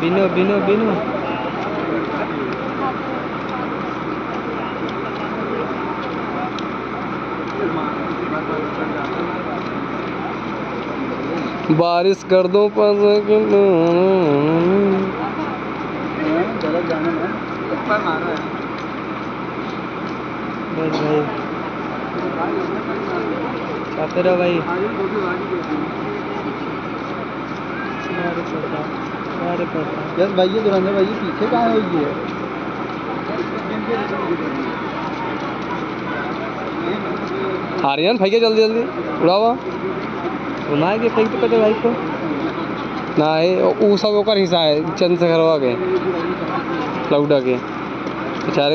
बिनो बिनो बिनो बारिश कर दो बस भाई चाहते रहो भाई। यस भाई ये दुरान भाई पीछे कहाँ है ये? आर्यन फेंके जल्दी जल्दी उड़ावा घुमा के फेंक तो भाई को ना वो सब ओकर हिस्सा है चंद से करवा के लौटा के बेचारे।